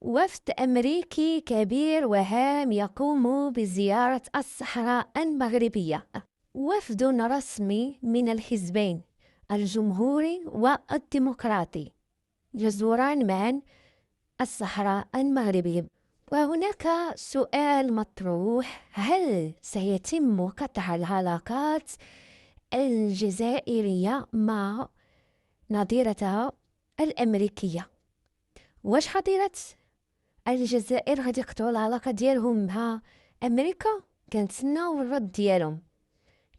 وفد أمريكي كبير وهام يقوم بزيارة الصحراء المغربية. وفد رسمي من الحزبين الجمهوري والديمقراطي يزوران معا الصحراء المغربية. وهناك سؤال مطروح: هل سيتم قطع العلاقات الجزائرية مع نظيرتها الأمريكية؟ واش حضيرة الجزائر غادي يقطعوا العلاقة ديالهم مع أمريكا؟ كنتسناو الرد ديالهم،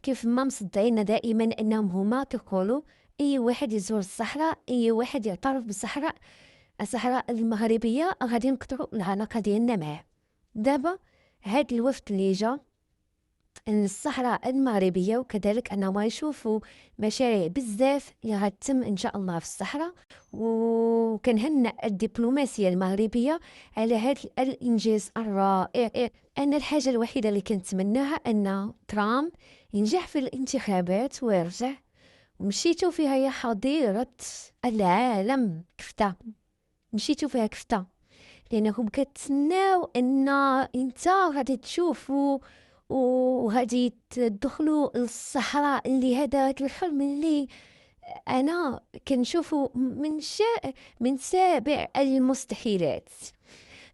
كيف ما مصدعين دائما انهم هما تقولوا اي واحد يزور الصحراء، اي واحد يعترف الصحراء المغربيه غادي نقطعوا العلاقه ديالنا معاه. دابا هاد الوفد اللي جا الصحراء المغربيه، وكذلك انهم يشوفوا مشاريع بزاف اللي غتتم ان شاء الله في الصحراء، وكنهنئ الدبلوماسيه المغربيه على هذا الانجاز الرائع. انا الحاجه الوحيده اللي كنتمناها ان ترامب ينجح في الانتخابات ويرجع. مشيتو فيها يا حضيرة العالم كفتا، مشيتو فيها كفتا، لأنهم كتسناو أن انت غادي تشوفوا وغادي تدخلوا للصحراء، اللي هذا الحلم اللي أنا كنشوفو من سابع المستحيلات.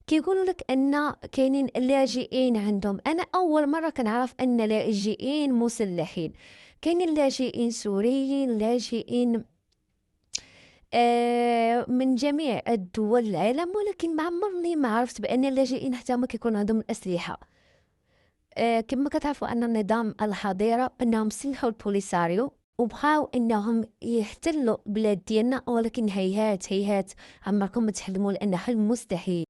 كيقولوا لك ان كاينين لاجئين عندهم. انا اول مره كنعرف ان لاجئين مسلحين. كاينين لاجئين سوريين، لاجئين من جميع الدول العالم، ولكن ما عمرني ما عرفت بان اللاجئين حتى هما كيكون عندهم الاسلحه. كما كتعرفوا ان النظام الحضيره انهم سلحوا البوليساريو وبقاو انهم يحتلوا بلاد ديالنا، ولكن هيهات هيهات عمركم ما تحلموا، لان حلم مستحيل.